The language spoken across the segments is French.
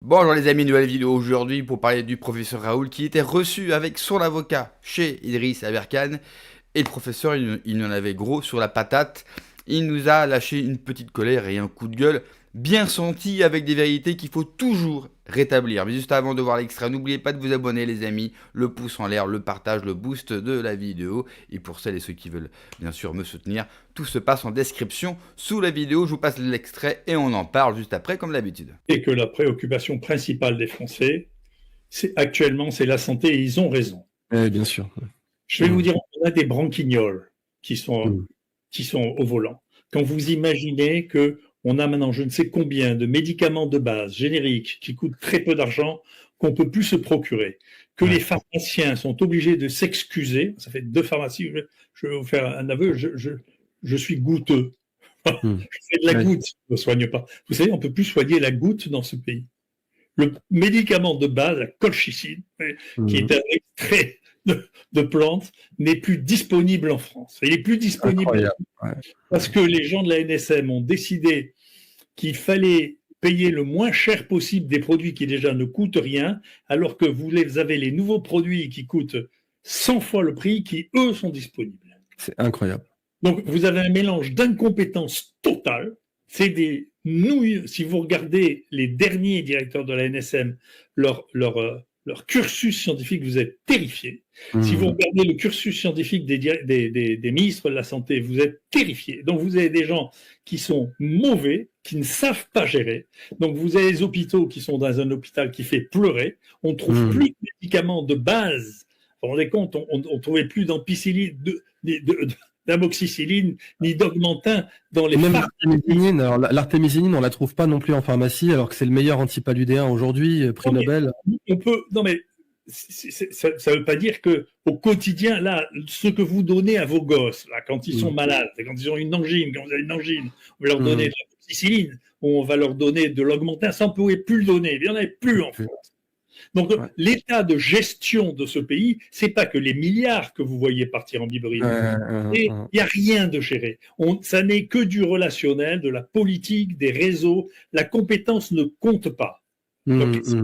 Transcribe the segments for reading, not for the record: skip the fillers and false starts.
Bonjour les amis, nouvelle vidéo aujourd'hui pour parler du professeur Raoul qui était reçu avec son avocat chez Idriss Aberkane. Et le professeur, il en avait gros sur la patate. Il nous a lâché une petite colère et un coup de gueule bien senti avec des vérités qu'il faut toujours rétablir. Mais juste avant de voir l'extrait, n'oubliez pas de vous abonner les amis, le pouce en l'air, le partage, le boost de la vidéo. Et pour celles et ceux qui veulent bien sûr me soutenir, tout se passe en description sous la vidéo. Je vous passe l'extrait et on en parle juste après comme d'habitude. Et que la préoccupation principale des Français, actuellement, c'est la santé, et ils ont raison. Bien sûr. Je vais vous dire, on a des branquignoles qui sont au volant. Quand vous imaginez que on a maintenant je ne sais combien de médicaments de base génériques qui coûtent très peu d'argent, qu'on peut plus se procurer, que les pharmaciens sont obligés de s'excuser. Ça fait 2 pharmacies. Je vais vous faire un aveu. Je suis goutteux. Je fais de la goutte. Je ne soigne pas. Vous savez, on peut plus soigner la goutte dans ce pays. Le médicament de base, la colchicine, qui est un extrait de plante, n'est plus disponible en France. Il est plus disponible parce que les gens de la NSM ont décidé qu'il fallait payer le moins cher possible des produits qui déjà ne coûtent rien, alors que vous avez les nouveaux produits qui coûtent 100 fois le prix, qui eux sont disponibles. C'est incroyable. Donc vous avez un mélange d'incompétence totale. C'est des nouilles. Si vous regardez les derniers directeurs de la NSM, leur cursus scientifique, vous êtes terrifiés. Si vous regardez le cursus scientifique des ministres de la Santé, vous êtes terrifiés. Donc vous avez des gens qui sont mauvais, qui ne savent pas gérer. Donc vous avez les hôpitaux qui sont dans un hôpital qui fait pleurer. On ne trouve plus de médicaments de base. Vous vous rendez compte, on ne trouvait plus d'ampicilline, d'amoxicilline ni d'augmentin dans les l'artémisinine. Alors l'artémisinine, on la trouve pas non plus en pharmacie, alors que c'est le meilleur antipaludéen aujourd'hui, prix Nobel. On peut. Non mais ça ne veut pas dire que au quotidien, là, ce que vous donnez à vos gosses, là, quand ils sont malades, quand ils ont une angine, quand vous avez une angine, on va leur donner de l'amoxicilline, ou on va leur donner de l'augmentin, ça on ne pouvait plus le donner. Il n'y en avait plus en France. Donc, l'état de gestion de ce pays, c'est pas que les milliards que vous voyez partir en biberine. Il n'y a rien de géré. Ça n'est que du relationnel, de la politique, des réseaux. La compétence ne compte pas. Donc, c'est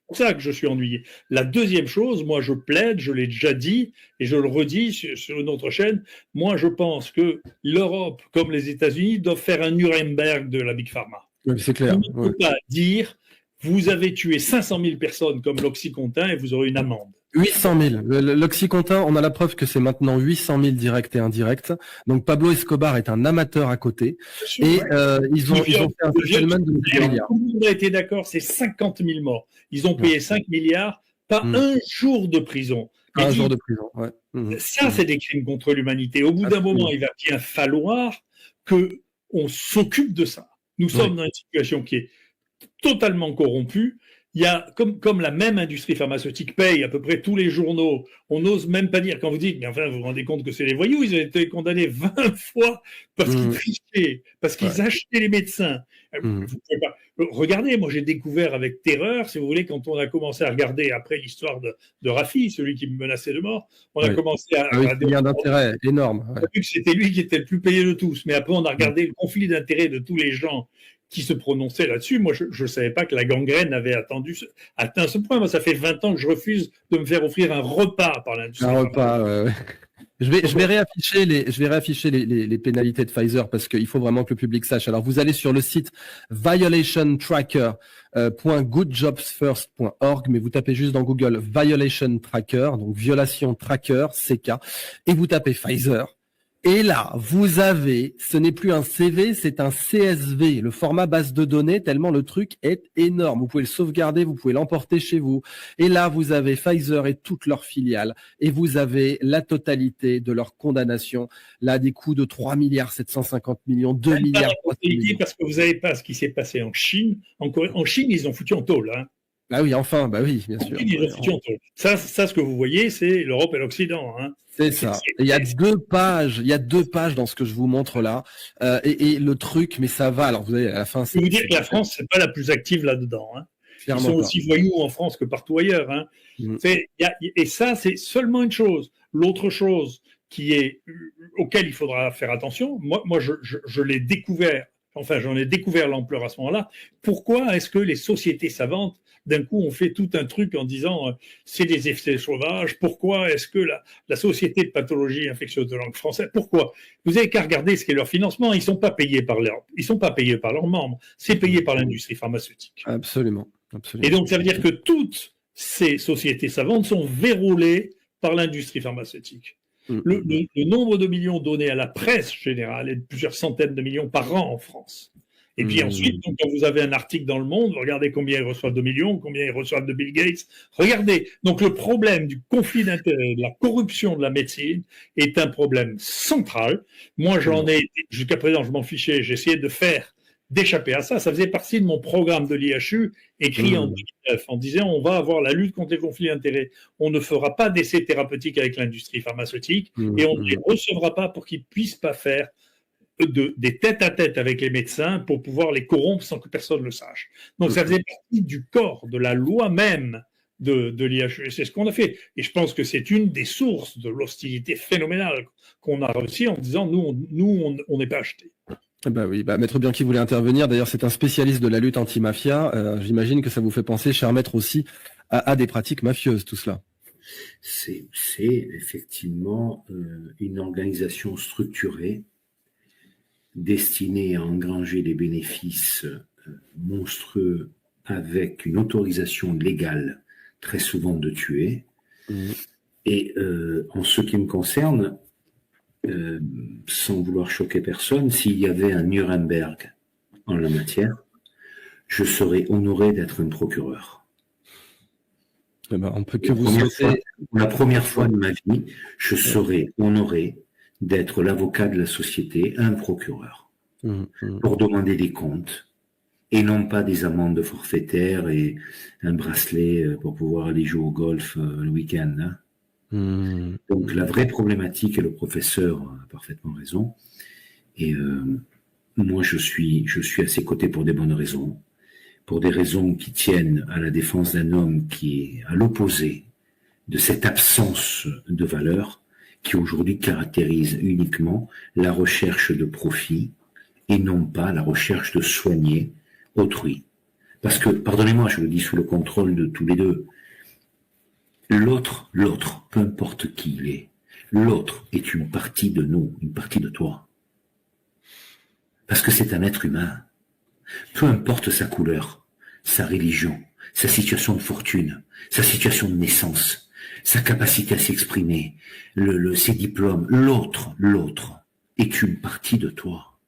pour ça que je suis ennuyé. La deuxième chose, moi, je plaide, je l'ai déjà dit, et je le redis sur une autre chaîne, moi, je pense que l'Europe, comme les États-Unis, doivent faire un Nuremberg de la Big Pharma. C'est clair. On ne peut pas dire vous avez tué 500 000 personnes comme l'Oxycontin et vous aurez une amende. 800 000. L'Oxycontin, on a la preuve que c'est maintenant 800 000 directs et indirects. Donc Pablo Escobar est un amateur à côté. Et ils ont fait un settlement de 10 milliards. Tout le monde a été d'accord, c'est 50 000 morts. Ils ont payé 5 milliards, pas un jour de prison. Un jour de prison, ouais. Ça, c'est des crimes contre l'humanité. Au bout d'un moment, il va bien falloir qu'on s'occupe de ça. Nous sommes dans une situation qui est totalement corrompu. Il y a, comme la même industrie pharmaceutique paye à peu près tous les journaux, on n'ose même pas dire, quand vous dites, mais enfin, vous vous rendez compte que c'est les voyous, ils ont été condamnés 20 fois parce qu'ils trichaient, parce qu'ils achetaient les médecins. Vous pouvez pas. Regardez, moi j'ai découvert avec terreur, si vous voulez, quand on a commencé à regarder après l'histoire de Rafi, celui qui me menaçait de mort, on a commencé à regarder. Il y a un intérêt énorme. On a vu que c'était lui qui était le plus payé de tous, mais après on a regardé le conflit d'intérêts de tous les gens qui se prononçaient là-dessus. Moi, je ne savais pas que la gangrène avait atteint ce point. Moi, ça fait 20 ans que je refuse de me faire offrir un repas par l'industrie. Un repas, Je vais réafficher les pénalités de Pfizer parce qu'il faut vraiment que le public sache. Alors, vous allez sur le site violationtracker.goodjobsfirst.org, mais vous tapez juste dans Google Violation Tracker, donc violation tracker, CK, et vous tapez Pfizer. Et là, vous avez, ce n'est plus un CV, c'est un CSV, le format base de données, tellement le truc est énorme. Vous pouvez le sauvegarder, vous pouvez l'emporter chez vous. Et là, vous avez Pfizer et toutes leurs filiales. Et vous avez la totalité de leur condamnation. Là, des coûts de 3 milliards 750 millions, 2 milliards 300 millions. Parce que vous n'avez pas ce qui s'est passé en Chine. En Chine, ils ont foutu en taule, hein. Bah oui, enfin, bah oui, bien sûr. Ils ont foutu en taule. Ça, ce que vous voyez, c'est l'Europe et l'Occident, hein. C'est ça. Il y a 2 pages. Il y a 2 pages dans ce que je vous montre là. Et le truc, mais ça va. Alors vous avez à la fin. Je veux dire que la France, c'est pas la plus active là-dedans, hein. Ils sont aussi voyous en France que partout ailleurs, hein. Et ça, c'est seulement une chose. L'autre chose auquel il faudra faire attention, moi je l'ai découvert enfin j'en ai découvert l'ampleur à ce moment-là, pourquoi est-ce que les sociétés savantes, d'un coup, ont fait tout un truc en disant c'est des effets sauvages, pourquoi est-ce que la Société de pathologie infectieuse de langue française, pourquoi? Vous avez qu'à regarder ce qu'est leur financement, ils sont pas payés par leurs membres, c'est payé par l'industrie pharmaceutique. Absolument. Et donc ça veut dire que toutes ces sociétés savantes sont verrouillées par l'industrie pharmaceutique. Le nombre de millions donnés à la presse générale est de plusieurs centaines de millions par an en France. Et puis ensuite, quand vous avez un article dans Le Monde, regardez combien ils reçoivent de millions, combien ils reçoivent de Bill Gates. Regardez. Donc le problème du conflit d'intérêts, de la corruption de la médecine est un problème central. Moi, jusqu'à présent, je m'en fichais. J'essayais d'échapper à ça. Ça faisait partie de mon programme de l'IHU, écrit en 2009, en disant on va avoir la lutte contre les conflits d'intérêts. On ne fera pas d'essais thérapeutiques avec l'industrie pharmaceutique et on ne les recevra pas pour qu'ils ne puissent pas faire des tête-à-tête avec les médecins pour pouvoir les corrompre sans que personne ne le sache. Donc ça faisait partie du corps, de la loi même de l'IHU. C'est ce qu'on a fait. Et je pense que c'est une des sources de l'hostilité phénoménale qu'on a réussi en disant nous, on n'est pas achetés. Bah oui, Maître Bianchi voulait intervenir. D'ailleurs, c'est un spécialiste de la lutte anti-mafia. J'imagine que ça vous fait penser, cher maître, aussi à des pratiques mafieuses, tout cela. C'est effectivement une organisation structurée destinée à engranger des bénéfices monstrueux avec une autorisation légale très souvent de tuer. Et en ce qui me concerne, sans vouloir choquer personne, s'il y avait un Nuremberg en la matière, je serais honoré d'être un procureur. On peut que vous souhaiter... Pour la première fois de ma vie, je serais honoré d'être l'avocat de la société, un procureur, pour demander des comptes, et non pas des amendes forfaitaires et un bracelet pour pouvoir aller jouer au golf le week-end. Hein. Donc la vraie problématique, et le professeur a parfaitement raison, et moi je suis à ses côtés pour des bonnes raisons, pour des raisons qui tiennent à la défense d'un homme qui est à l'opposé de cette absence de valeur qui aujourd'hui caractérise uniquement la recherche de profit et non pas la recherche de soigner autrui. Parce que, pardonnez-moi, je le dis sous le contrôle de tous les deux, l'autre, peu importe qui il est, l'autre est une partie de nous, une partie de toi. Parce que c'est un être humain. Peu importe sa couleur, sa religion, sa situation de fortune, sa situation de naissance, sa capacité à s'exprimer, ses diplômes, l'autre est une partie de toi.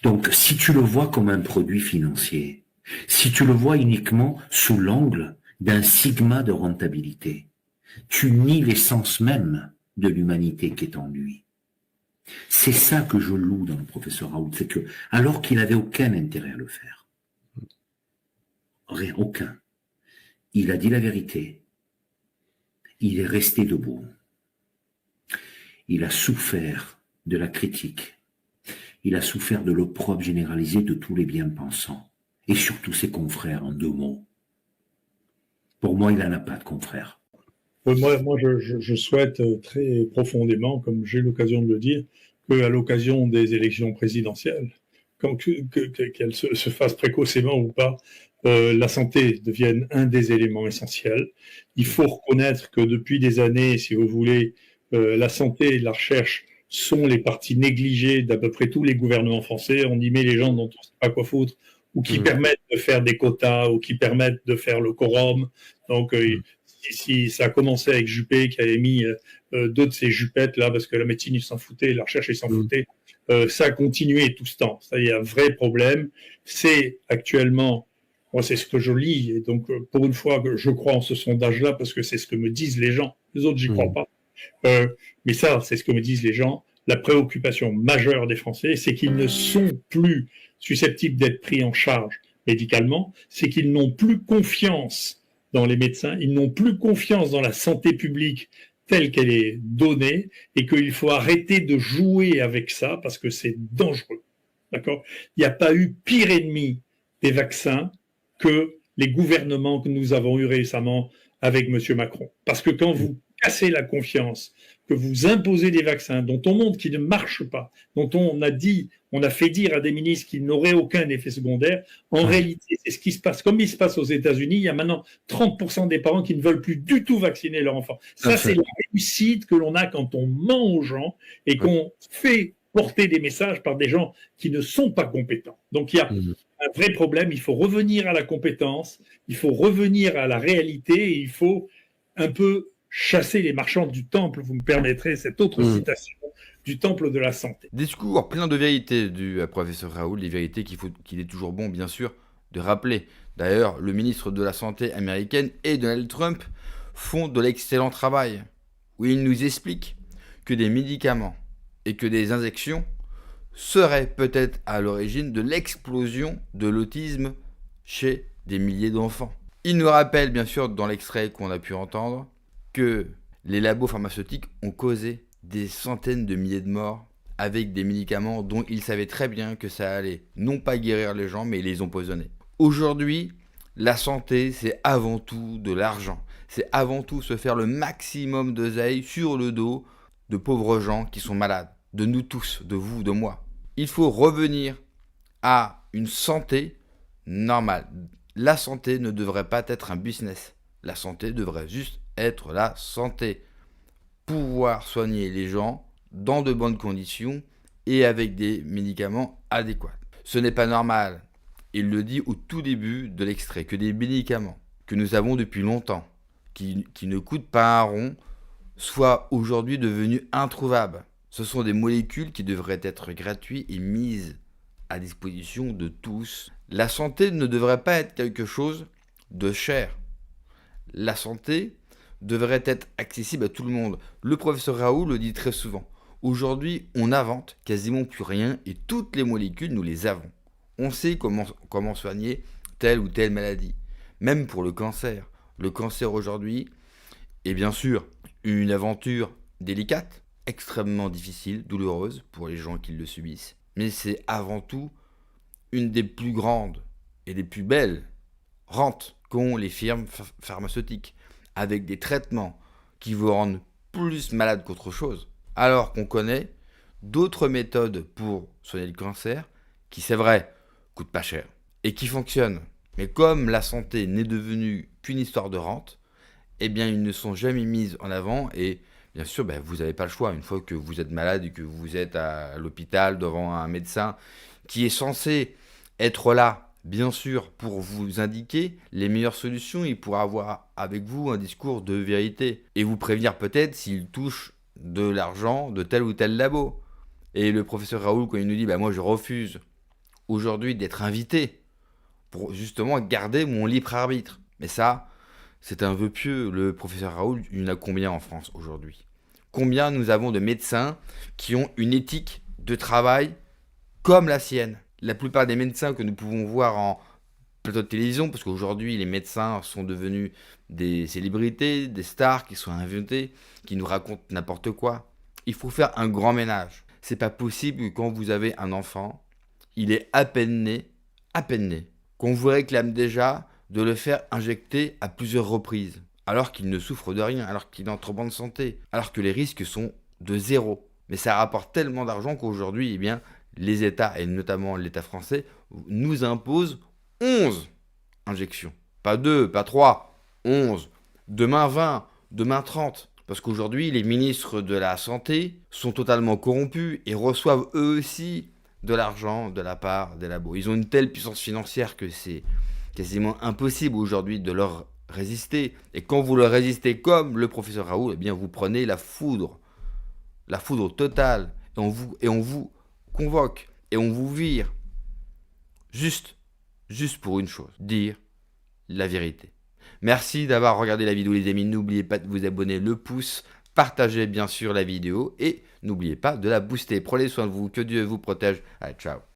Donc, si tu le vois comme un produit financier, si tu le vois uniquement sous l'angle d'un sigma de rentabilité, tu nies l'essence même de l'humanité qui est en lui. C'est ça que je loue dans le professeur Raoult, c'est que, alors qu'il n'avait aucun intérêt à le faire, rien, aucun, il a dit la vérité, il est resté debout, il a souffert de la critique, il a souffert de l'opprobre généralisé de tous les bien-pensants, et surtout ses confrères en deux mots. Pour moi, il n'en a pas de confrères. Moi, je souhaite très profondément, comme j'ai l'occasion de le dire, qu'à l'occasion des élections présidentielles, qu'elles se fassent précocement ou pas, la santé devienne un des éléments essentiels. Il faut reconnaître que depuis des années, si vous voulez, la santé et la recherche sont les parties négligées d'à peu près tous les gouvernements français. On y met les gens dont on ne sait pas quoi foutre, ou qui permettent de faire des quotas, ou qui permettent de faire le quorum. Donc, si ça a commencé avec Juppé, qui avait mis deux de ses jupettes là, parce que la médecine, il s'en foutait, la recherche, il s'en foutait, ça a continué tout ce temps. Ça, il y a un vrai problème. C'est actuellement, moi, c'est ce que je lis, et donc, pour une fois, je crois en ce sondage-là, parce que c'est ce que me disent les gens. Les autres, j'y crois pas. Mais ça, c'est ce que me disent les gens. La préoccupation majeure des Français, c'est qu'ils ne sont plus susceptibles d'être pris en charge médicalement, c'est qu'ils n'ont plus confiance dans les médecins, ils n'ont plus confiance dans la santé publique telle qu'elle est donnée, et qu'il faut arrêter de jouer avec ça parce que c'est dangereux. D'accord ? Il n'y a pas eu pire ennemi des vaccins que les gouvernements que nous avons eus récemment avec M. Macron. Parce que quand vous cassez la confiance, que vous imposez des vaccins dont on montre qu'ils ne marchent pas, dont on a dit on a fait dire à des ministres qu'ils n'auraient aucun effet secondaire. En réalité, c'est ce qui se passe. Comme il se passe aux États-Unis, il y a maintenant 30% des parents qui ne veulent plus du tout vacciner leur enfant. Ça, c'est la réussite que l'on a quand on ment aux gens et qu'on fait porter des messages par des gens qui ne sont pas compétents. Donc, il y a un vrai problème. Il faut revenir à la compétence, il faut revenir à la réalité et il faut un peu chasser les marchands du temple, vous me permettrez cette autre citation, du temple de la santé. Discours plein de vérités du professeur Raoult, des vérités qu'il est toujours bon, bien sûr, de rappeler. D'ailleurs, le ministre de la Santé américaine et Donald Trump font de l'excellent travail, où ils nous expliquent que des médicaments et que des injections seraient peut-être à l'origine de l'explosion de l'autisme chez des milliers d'enfants. Il nous rappelle, bien sûr, dans l'extrait qu'on a pu entendre, que les labos pharmaceutiques ont causé des centaines de milliers de morts avec des médicaments dont ils savaient très bien que ça allait non pas guérir les gens, mais ils les empoisonner. Aujourd'hui, la santé, c'est avant tout de l'argent. C'est avant tout se faire le maximum d'oseille sur le dos de pauvres gens qui sont malades, de nous tous, de vous, de moi. Il faut revenir à une santé normale. La santé ne devrait pas être un business. La santé devrait juste être la santé. Pouvoir soigner les gens dans de bonnes conditions et avec des médicaments adéquats. Ce n'est pas normal, il le dit au tout début de l'extrait, que des médicaments que nous avons depuis longtemps, qui ne coûtent pas un rond, soient aujourd'hui devenus introuvables. Ce sont des molécules qui devraient être gratuites et mises à disposition de tous. La santé ne devrait pas être quelque chose de cher. La santé devrait être accessible à tout le monde. Le professeur Raoult le dit très souvent. Aujourd'hui, on n'invente quasiment plus rien et toutes les molécules, nous les avons. On sait comment soigner telle ou telle maladie. Même pour le cancer. Le cancer aujourd'hui est bien sûr une aventure délicate, extrêmement difficile, douloureuse pour les gens qui le subissent. Mais c'est avant tout une des plus grandes et des plus belles rentes qu'ont les firmes pharmaceutiques, avec des traitements qui vous rendent plus malade qu'autre chose, alors qu'on connaît d'autres méthodes pour soigner le cancer qui, c'est vrai, coûtent pas cher et qui fonctionnent. Mais comme la santé n'est devenue qu'une histoire de rente, eh bien, ils ne sont jamais mis en avant et bien sûr, vous n'avez pas le choix. Une fois que vous êtes malade et que vous êtes à l'hôpital devant un médecin qui est censé être là, bien sûr, pour vous indiquer les meilleures solutions et pour avoir avec vous un discours de vérité et vous prévenir peut-être s'il touche de l'argent de tel ou tel labo. Et le professeur Raoult, quand il nous dit moi je refuse aujourd'hui d'être invité pour justement garder mon libre arbitre. Mais ça, c'est un vœu pieux. Le professeur Raoult, il y en a combien en France aujourd'hui? Combien nous avons de médecins qui ont une éthique de travail comme la sienne? La plupart des médecins que nous pouvons voir en plateau de télévision, parce qu'aujourd'hui les médecins sont devenus des célébrités, des stars qui sont inventées, qui nous racontent n'importe quoi. Il faut faire un grand ménage. C'est pas possible que quand vous avez un enfant, il est à peine né, qu'on vous réclame déjà de le faire injecter à plusieurs reprises, alors qu'il ne souffre de rien, alors qu'il est en trop bonne santé, alors que les risques sont de zéro. Mais ça rapporte tellement d'argent qu'aujourd'hui, les États, et notamment l'État français, nous imposent 11 injections. Pas 2, pas 3, 11. Demain 20, demain 30. Parce qu'aujourd'hui, les ministres de la Santé sont totalement corrompus et reçoivent eux aussi de l'argent de la part des labos. Ils ont une telle puissance financière que c'est quasiment impossible aujourd'hui de leur résister. Et quand vous leur résistez comme le professeur Raoult, vous prenez la foudre totale. Et on vous convoque et on vous vire juste pour une chose, dire la vérité. Merci d'avoir regardé la vidéo les amis, n'oubliez pas de vous abonner, le pouce, partagez bien sûr la vidéo et n'oubliez pas de la booster. Prenez soin de vous, que Dieu vous protège. Allez, ciao.